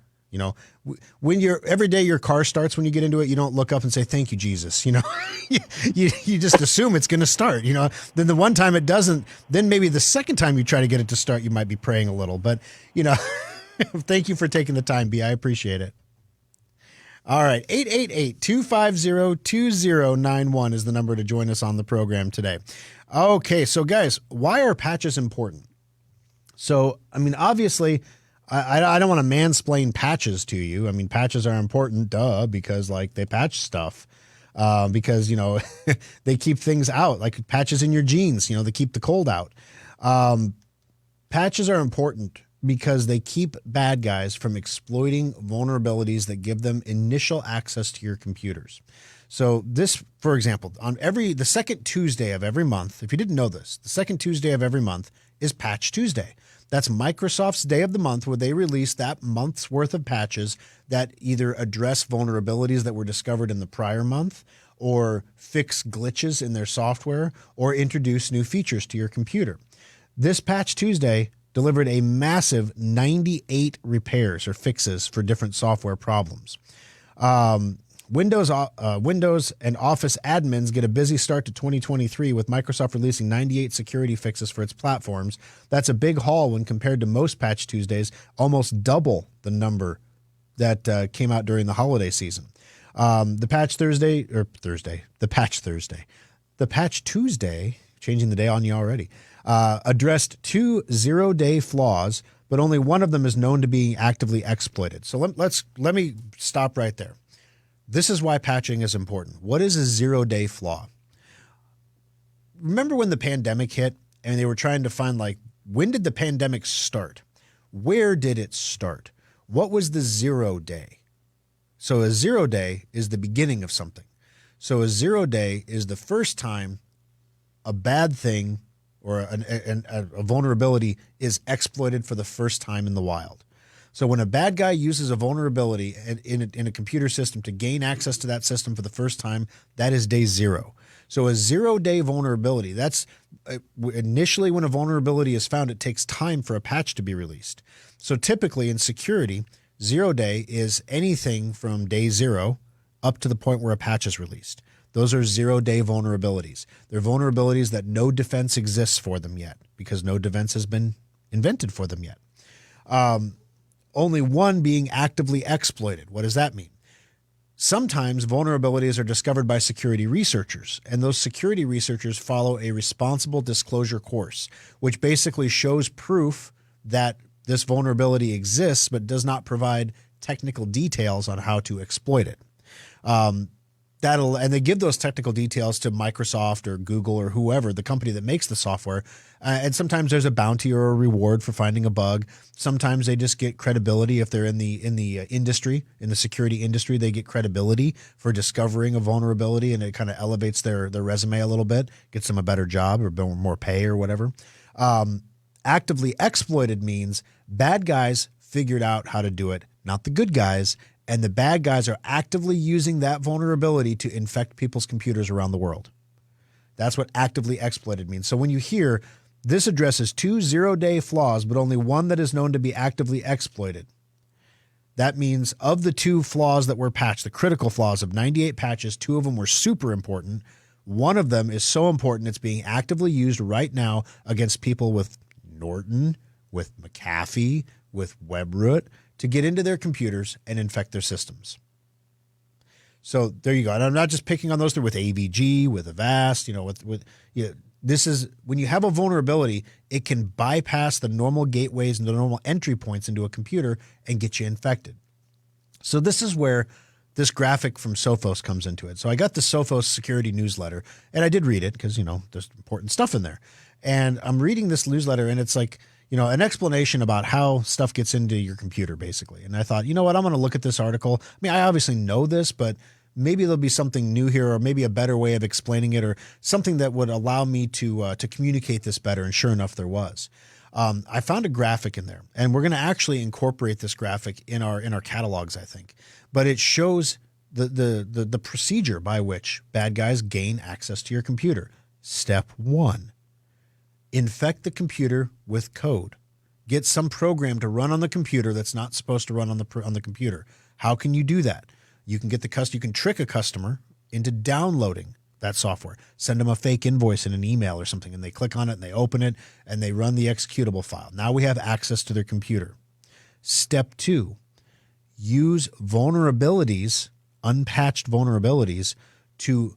when every day your car starts, when you get into it, you don't look up and say, thank you, Jesus. You just assume it's going to start, then the one time it doesn't, then maybe the second time you try to get it to start, you might be praying a little, but thank you for taking the time, B. I appreciate it. All right. 888-250-2091 is the number to join us on the program today. Okay. So guys, why are patches important? So, obviously, I don't want to mansplain patches to you. Patches are important, because they patch stuff, because, they keep things out, like patches in your jeans, they keep the cold out. Patches are important because they keep bad guys from exploiting vulnerabilities that give them initial access to your computers. So this, for example, on the second Tuesday of every month, if you didn't know this, the second Tuesday of every month is Patch Tuesday. That's Microsoft's day of the month where they release that month's worth of patches that either address vulnerabilities that were discovered in the prior month, or fix glitches in their software, or introduce new features to your computer. This Patch Tuesday delivered a massive 98 repairs or fixes for different software problems. Windows and Office admins get a busy start to 2023 with Microsoft releasing 98 security fixes for its platforms. That's a big haul when compared to most Patch Tuesdays, almost double the number that came out during the holiday season. The Patch Tuesday, changing the day on you already, addressed 2 zero-day flaws, but only one of them is known to be actively exploited. So let me stop right there. This is why patching is important. What is a zero-day flaw? Remember when the pandemic hit and they were trying to find, when did the pandemic start? Where did it start? What was the 0 day? So a 0 day is the beginning of something. So a 0 day is the first time a bad thing or a vulnerability is exploited for the first time in the wild. So when a bad guy uses a vulnerability in a computer system to gain access to that system for the first time, that is day 0. So a 0-day vulnerability, that's initially when a vulnerability is found, it takes time for a patch to be released. So typically in security, 0-day is anything from day 0 up to the point where a patch is released. Those are 0-day vulnerabilities. They're vulnerabilities that no defense exists for them yet because no defense has been invented for them yet. Only one being actively exploited. What does that mean? Sometimes vulnerabilities are discovered by security researchers, and those security researchers follow a responsible disclosure course, which basically shows proof that this vulnerability exists but does not provide technical details on how to exploit it. And they give those technical details to Microsoft or Google or whoever, the company that makes the software. And sometimes there's a bounty or a reward for finding a bug. Sometimes they just get credibility if they're in the industry, in the security industry. They get credibility for discovering a vulnerability, and it kind of elevates their resume a little bit, gets them a better job or more pay or whatever. Actively exploited means bad guys figured out how to do it, not the good guys. And the bad guys are actively using that vulnerability to infect people's computers around the world. That's what actively exploited means. So when you hear this addresses 2 0-day flaws, but only one that is known to be actively exploited, that means of the 2 flaws that were patched, the critical flaws of 98 patches, 2 of them were super important. One of them is so important it's being actively used right now against people with Norton, with McAfee, with WebRoot, to get into their computers and infect their systems. So there you go. And I'm not just picking on those three with AVG, with Avast, this is when you have a vulnerability, it can bypass the normal gateways and the normal entry points into a computer and get you infected. So this is where this graphic from Sophos comes into it. So I got the Sophos security newsletter and I did read it because, there's important stuff in there. And I'm reading this newsletter and it's like, an explanation about how stuff gets into your computer, basically. And I thought, you know what, I'm going to look at this article. I mean, I obviously know this, but maybe there'll be something new here or maybe a better way of explaining it or something that would allow me to communicate this better. And sure enough, there was. I found a graphic in there, and we're going to actually incorporate this graphic in our catalogs, I think. But it shows the procedure by which bad guys gain access to your computer. Step 1. Infect the computer with code. Get some program to run on the computer that's not supposed to run on the computer. How can you do that? You can you can trick a customer into downloading that software. Send them a fake invoice in an email or something, and they click on it and they open it and they run the executable file. Now we have access to their computer. Step 2, use vulnerabilities, unpatched vulnerabilities, to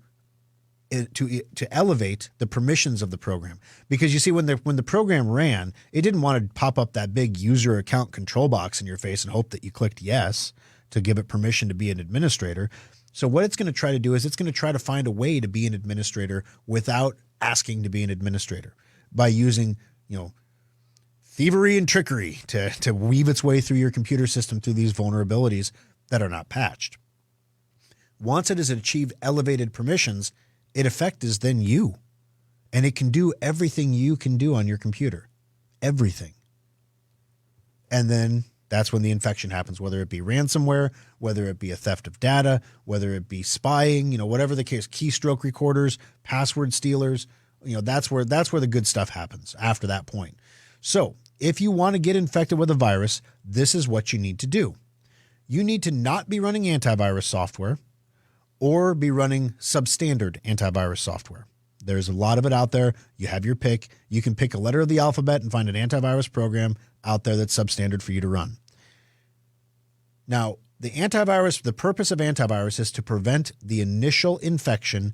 elevate the permissions of the program. Because you see, when the program ran, it didn't want to pop up that big user account control box in your face and hope that you clicked yes to give it permission to be an administrator. So what it's going to try to do is it's going to try to find a way to be an administrator without asking to be an administrator by using, thievery and trickery to weave its way through your computer system through these vulnerabilities that are not patched. Once it has achieved elevated permissions, it affects then you, and it can do everything you can do on your computer, everything. And then that's when the infection happens, whether it be ransomware, whether it be a theft of data, whether it be spying, whatever the case, keystroke recorders, password stealers, that's where the good stuff happens after that point. So if you want to get infected with a virus, this is what you need to do. You need to not be running antivirus software or be running substandard antivirus software. There's a lot of it out there. You have your pick. You can pick a letter of the alphabet and find an antivirus program out there that's substandard for you to run. Now, the purpose of antivirus is to prevent the initial infection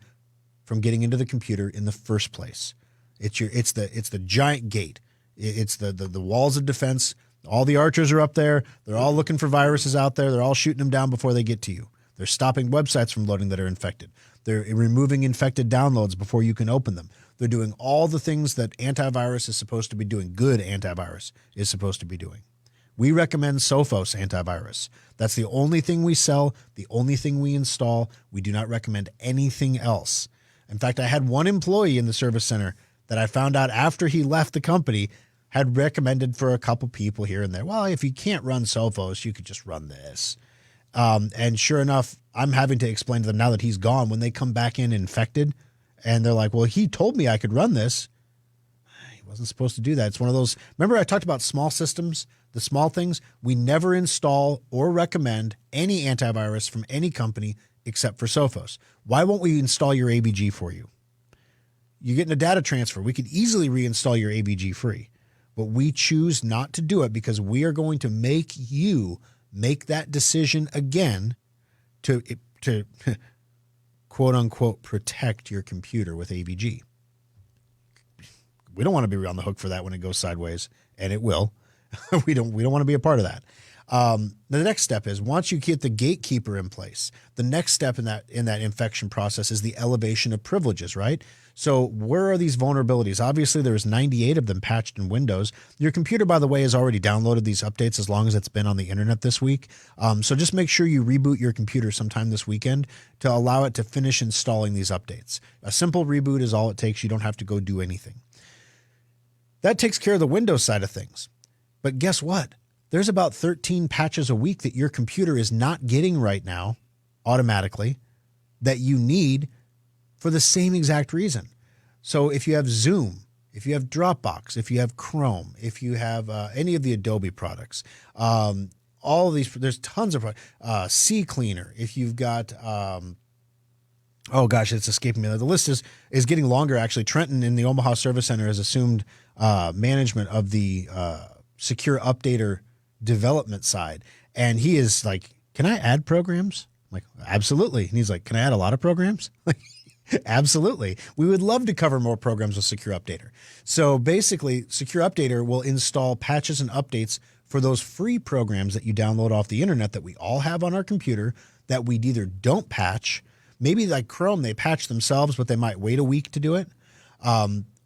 from getting into the computer in the first place. It's the giant gate. It's the walls of defense. All the archers are up there. They're all looking for viruses out there. They're all shooting them down before they get to you. They're stopping websites from loading that are infected. They're removing infected downloads before you can open them. They're doing all the things that antivirus is supposed to be doing, good antivirus is supposed to be doing. We recommend Sophos antivirus. That's the only thing we sell, the only thing we install. We do not recommend anything else. In fact, I had one employee in the service center that I found out after he left the company had recommended for a couple people here and there. Well, if you can't run Sophos, you could just run this. And sure enough, I'm having to explain to them now that he's gone, when they come back in infected and they're like, well, he told me I could run this. He wasn't supposed to do that. It's one of those, remember I talked about small systems, the small things? We never install or recommend any antivirus from any company except for Sophos. Why won't we install your ABG for you? You're getting a data transfer. We could easily reinstall your ABG free, but we choose not to do it because we are going to make you make that decision again to quote unquote protect your computer with ABG. We don't want to be on the hook for that when it goes sideways, and it will. We don't want to be a part of that. The next step is, once you get the gatekeeper in place, the next step in that infection process is the elevation of privileges, right? So where are these vulnerabilities? Obviously, there's 98 of them patched in Windows. Your computer, by the way, has already downloaded these updates as long as it's been on the internet this week. So just make sure you reboot your computer sometime this weekend to allow it to finish installing these updates. A simple reboot is all it takes. You don't have to go do anything. That takes care of the Windows side of things. But guess what? There's about 13 patches a week that your computer is not getting right now automatically that you need for the same exact reason. So if you have Zoom, if you have Dropbox, if you have Chrome, if you have any of the Adobe products, all of these, there's tons of CCleaner. If you've got, oh gosh, it's escaping me. The list is getting longer, actually. Trenton in the Omaha Service Center has assumed management of the Secure Updater development side. And he is like, can I add programs? I'm like, absolutely. And he's like, can I add a lot of programs? Absolutely. We would love to cover more programs with Secure Updater. So basically, Secure Updater will install patches and updates for those free programs that you download off the internet that we all have on our computer that we either don't patch. Maybe like Chrome, they patch themselves, but they might wait a week to do it.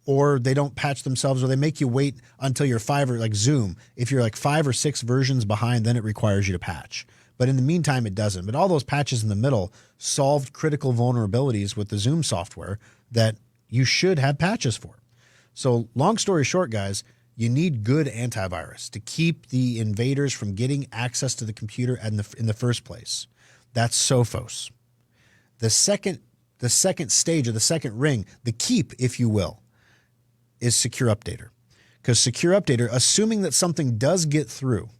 Or they don't patch themselves, or they make you wait until you're 5 or like Zoom. If you're like 5 or 6 versions behind, then it requires you to patch. But in the meantime, it doesn't. But all those patches in the middle solved critical vulnerabilities with the Zoom software that you should have patches for. So long story short, guys, you need good antivirus to keep the invaders from getting access to the computer in the first place. That's Sophos. The second stage of the second ring, the keep, if you will, is Secure Updater. Because Secure Updater, assuming that something does get through,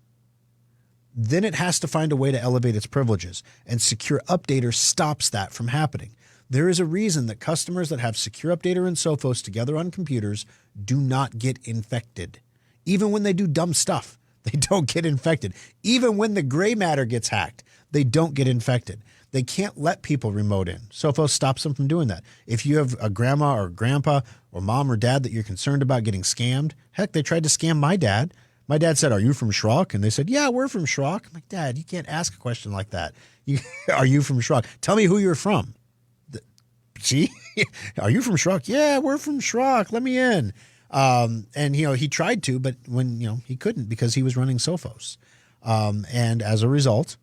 then it has to find a way to elevate its privileges. And Secure Updater stops that from happening. There is a reason that customers that have Secure Updater and Sophos together on computers do not get infected. Even when they do dumb stuff, they don't get infected. Even when the gray matter gets hacked, they don't get infected. They can't let people remote in. Sophos stops them from doing that. If you have a grandma or grandpa or mom or dad that you're concerned about getting scammed, heck, they tried to scam my dad. My dad said, "Are you from Schrock?" And they said, "Yeah, we're from Schrock." I'm like, "Dad, you can't ask a question like that. Are you from Schrock? Tell me who you're from." See? "Are you from Schrock?" "Yeah, we're from Schrock. Let me in." And, he tried to, but when, he couldn't because he was running Sophos. And as a result,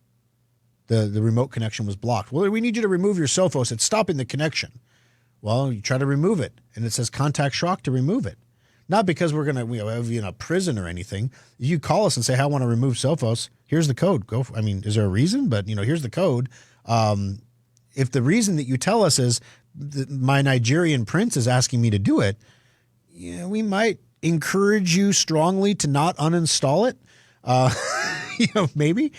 the remote connection was blocked. "Well, we need you to remove your Sophos. It's stopping the connection." Well, you try to remove it, and it says contact Schrock to remove it. Not because we're going to have you in a prison or anything. You call us and say, "I want to remove Sophos. Here's the code." Is there a reason? But, here's the code. If the reason that you tell us is my Nigerian prince is asking me to do it, we might encourage you strongly to not uninstall it. Maybe.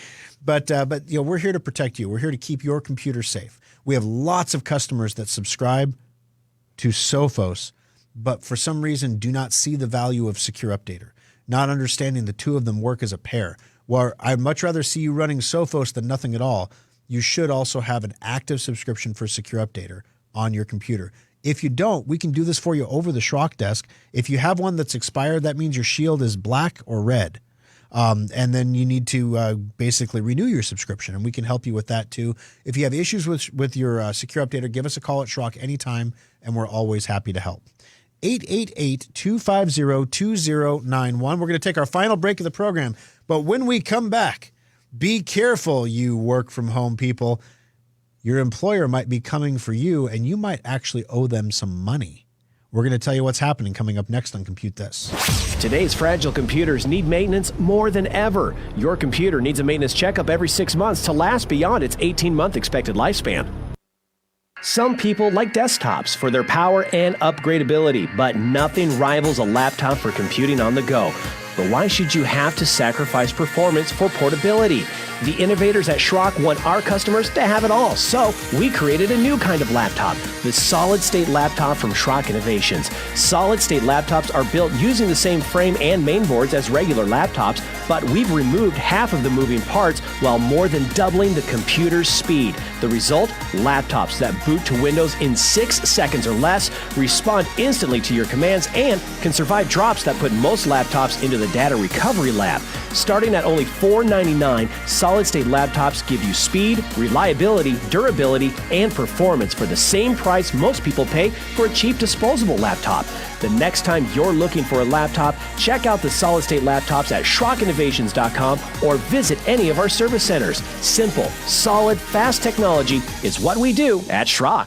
But we're here to protect you. We're here to keep your computer safe. We have lots of customers that subscribe to Sophos, but for some reason do not see the value of Secure Updater, not understanding the two of them work as a pair. Well, I'd much rather see you running Sophos than nothing at all. You should also have an active subscription for Secure Updater on your computer. If you don't, we can do this for you over the Schrock desk. If you have one that's expired, that means your shield is black or red. And then you need to basically renew your subscription, and we can help you with that too. If you have issues with your Secure Updater, give us a call at Schrock anytime, and we're always happy to help. 888-250-2091. We're going to take our final break of the program, but when we come back, be careful, you work from home people. Your employer might be coming for you, and you might actually owe them some money. We're going to tell you what's happening coming up next on Compute This. Today's fragile computers need maintenance more than ever. Your computer needs a maintenance checkup every 6 months to last beyond its 18-month expected lifespan. Some people like desktops for their power and upgradability, but nothing rivals a laptop for computing on the go. But why should you have to sacrifice performance for portability? The innovators at Schrock want our customers to have it all, so we created a new kind of laptop, the solid-state laptop from Schrock Innovations. Solid-state laptops are built using the same frame and mainboards as regular laptops, but we've removed half of the moving parts while more than doubling the computer's speed. The result? Laptops that boot to Windows in 6 seconds or less, respond instantly to your commands, and can survive drops that put most laptops into the data recovery lab. Starting at only $499, solid-state laptops give you speed, reliability, durability, and performance for the same price most people pay for a cheap disposable laptop. The next time you're looking for a laptop, check out the solid-state laptops at SchrockInnovations.com or visit any of our service centers. Simple, solid, fast technology is what we do at Schrock.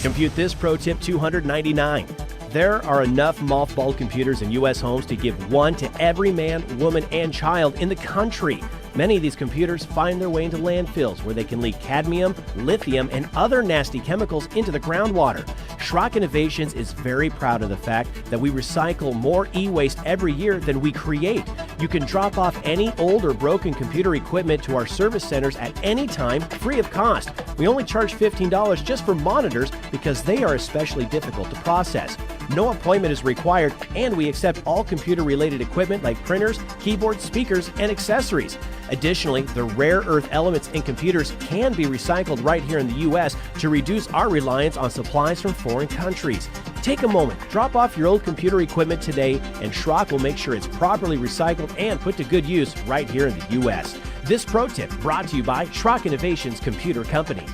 Compute This Pro Tip 299. There are enough mothballed computers in U.S. homes to give one to every man, woman, and child in the country. Many of these computers find their way into landfills where they can leak cadmium, lithium, and other nasty chemicals into the groundwater. Schrock Innovations is very proud of the fact that we recycle more e-waste every year than we create. You can drop off any old or broken computer equipment to our service centers at any time, free of cost. We only charge $15 just for monitors because they are especially difficult to process. No appointment is required, and we accept all computer-related equipment like printers, keyboards, speakers, and accessories. Additionally, the rare earth elements in computers can be recycled right here in the U.S. to reduce our reliance on supplies from foreign countries. Take a moment, drop off your old computer equipment today, and Schrock will make sure it's properly recycled and put to good use right here in the U.S. This pro tip brought to you by Schrock Innovations Computer Company.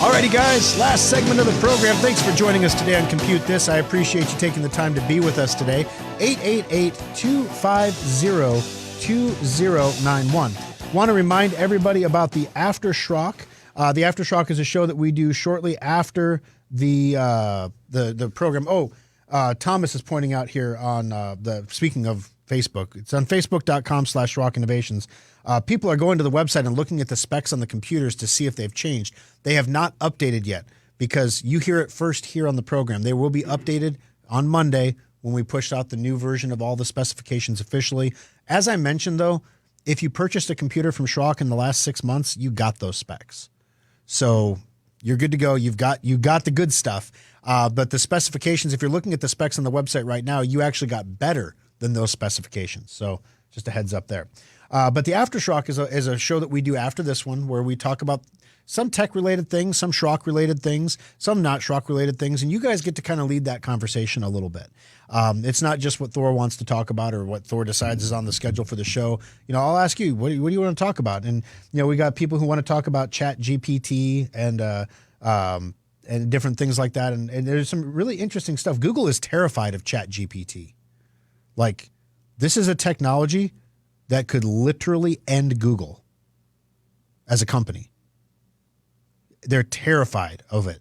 Alrighty, guys, last segment of the program. Thanks for joining us today on Compute This. I appreciate you taking the time to be with us today. 888-250-2091. Want to remind everybody about the Aftershock. The Aftershock is a show that we do shortly after the program. Thomas is pointing out here on speaking of Facebook. It's on Facebook.com/Schrock Innovations. People are going to the website and looking at the specs on the computers to see if they've changed. They have not updated yet because you hear it first here on the program. They will be updated on Monday when we push out the new version of all the specifications officially. As I mentioned, though, if you purchased a computer from Schrock in the last 6 months, you got those specs. So you're good to go. You got the good stuff. But the specifications, if you're looking at the specs on the website right now, you actually got better than those specifications. So just a heads up there. But the Aftershock is a show that we do after this one where we talk about some tech-related things, some Schrock-related things, some not Schrock-related things, and you guys get to kind of lead that conversation a little bit. It's not just what Thor wants to talk about or what Thor decides is on the schedule for the show. You know, I'll ask you, what do you want to talk about? And, you know, we got people who want to talk about ChatGPT and different things like that, and there's some really interesting stuff. Google is terrified of ChatGPT. Like, this is a technology that could literally end Google as a company. They're terrified of it.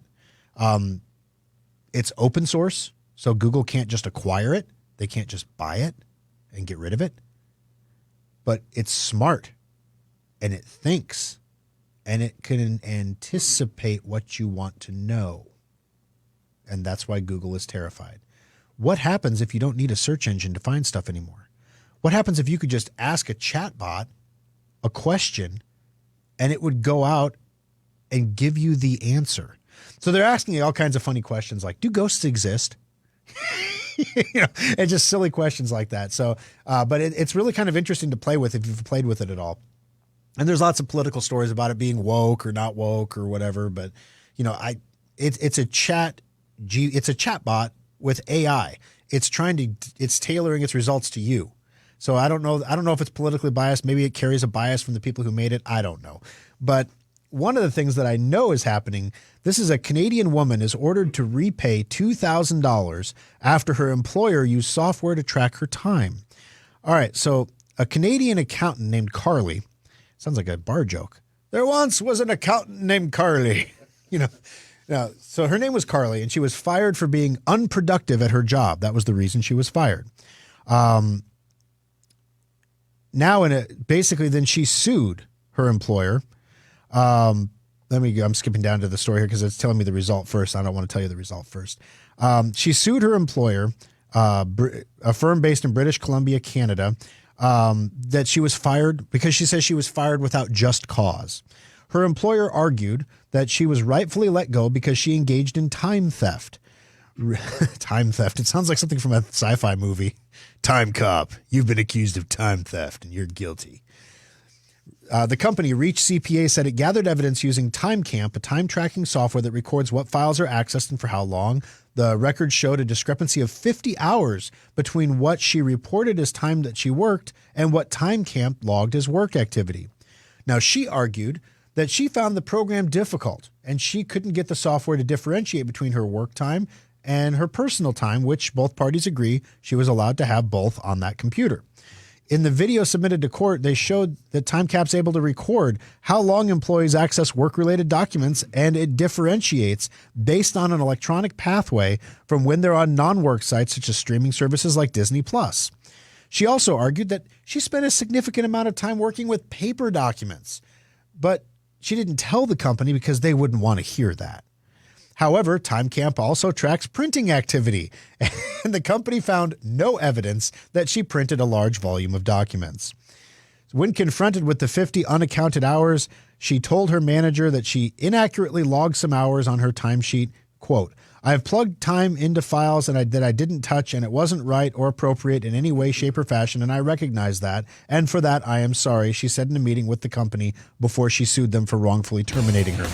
It's open source, so Google can't just acquire it. They can't just buy it and get rid of it. But it's smart, and it thinks, and it can anticipate what you want to know. And that's why Google is terrified. What happens if you don't need a search engine to find stuff anymore? What happens if you could just ask a chatbot a question and it would go out and give you the answer? So they're asking you all kinds of funny questions like, do ghosts exist? And just silly questions like that. So, but it's really kind of interesting to play with if you've played with it at all. And there's lots of political stories about it being woke or not woke or whatever. But, you know, it's a chatbot with AI. It's tailoring its results to you. So I don't know if it's politically biased. Maybe it carries a bias from the people who made it. I don't know. But one of the things that I know is happening, this is a Canadian woman is ordered to repay $2,000 after her employer used software to track her time. All right, so a Canadian accountant named Carly, sounds like a bar joke. There once was an accountant named Carly. So her name was Carly, and she was fired for being unproductive at her job. That was the reason she was fired. Basically, then she sued her employer. I'm skipping down to the story here because it's telling me the result first. I don't want to tell you the result first. She sued her employer, a firm based in British Columbia, Canada, that she was fired because she says she was fired without just cause. Her employer argued that she was rightfully let go because she engaged in time theft. Time theft. It sounds like something from a sci-fi movie. Time cop. You've been accused of time theft and you're guilty. The company, Reach CPA, said it gathered evidence using TimeCamp, a time tracking software that records what files are accessed and for how long. The record showed a discrepancy of 50 hours between what she reported as time that she worked and what TimeCamp logged as work activity. Now, she argued that she found the program difficult and she couldn't get the software to differentiate between her work time and her personal time, which both parties agree she was allowed to have both on that computer. In the video submitted to court, they showed that TimeCamp's able to record how long employees access work-related documents, and it differentiates based on an electronic pathway from when they're on non-work sites such as streaming services like Disney+. She also argued that she spent a significant amount of time working with paper documents, but she didn't tell the company because they wouldn't want to hear that. However, TimeCamp also tracks printing activity, and the company found no evidence that she printed a large volume of documents. When confronted with the 50 unaccounted hours, she told her manager that she inaccurately logged some hours on her timesheet. Quote, "I have plugged time into files that I didn't touch, and it wasn't right or appropriate in any way, shape, or fashion, and I recognize that. And for that, I am sorry," she said in a meeting with the company before she sued them for wrongfully terminating her.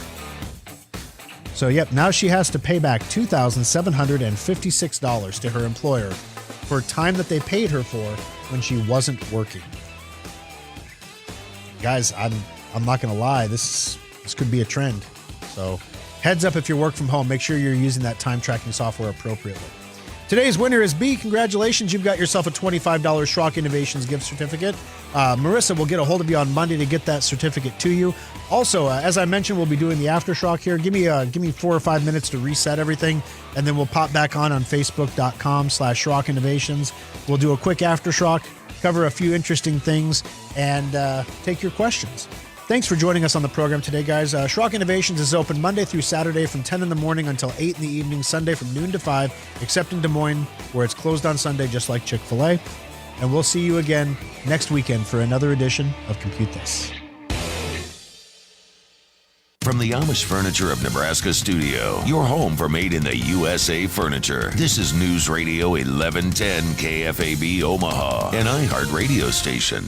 So, now she has to pay back $2,756 to her employer for time that they paid her for when she wasn't working. Guys, I'm not going to lie. This could be a trend. So, heads up if you work from home. Make sure you're using that time tracking software appropriately. Today's winner is B. Congratulations. You've got yourself a $25 Schrock Innovations gift certificate. Marissa will get a hold of you on Monday to get that certificate to you. Also, as I mentioned, we'll be doing the Aftershock here. Give me 4 or 5 minutes to reset everything, and then we'll pop back on Facebook.com/Schrock Innovations. We'll do a quick Aftershock, cover a few interesting things, and take your questions. Thanks for joining us on the program today, guys. Schrock Innovations is open Monday through Saturday from 10 in the morning until 8 in the evening, Sunday from noon to 5, except in Des Moines, where it's closed on Sunday, just like Chick-fil-A. And we'll see you again next weekend for another edition of Compute This. From the Amish Furniture of Nebraska studio, your home for made in the USA furniture. This is News Radio 1110 KFAB Omaha, an iHeart radio station.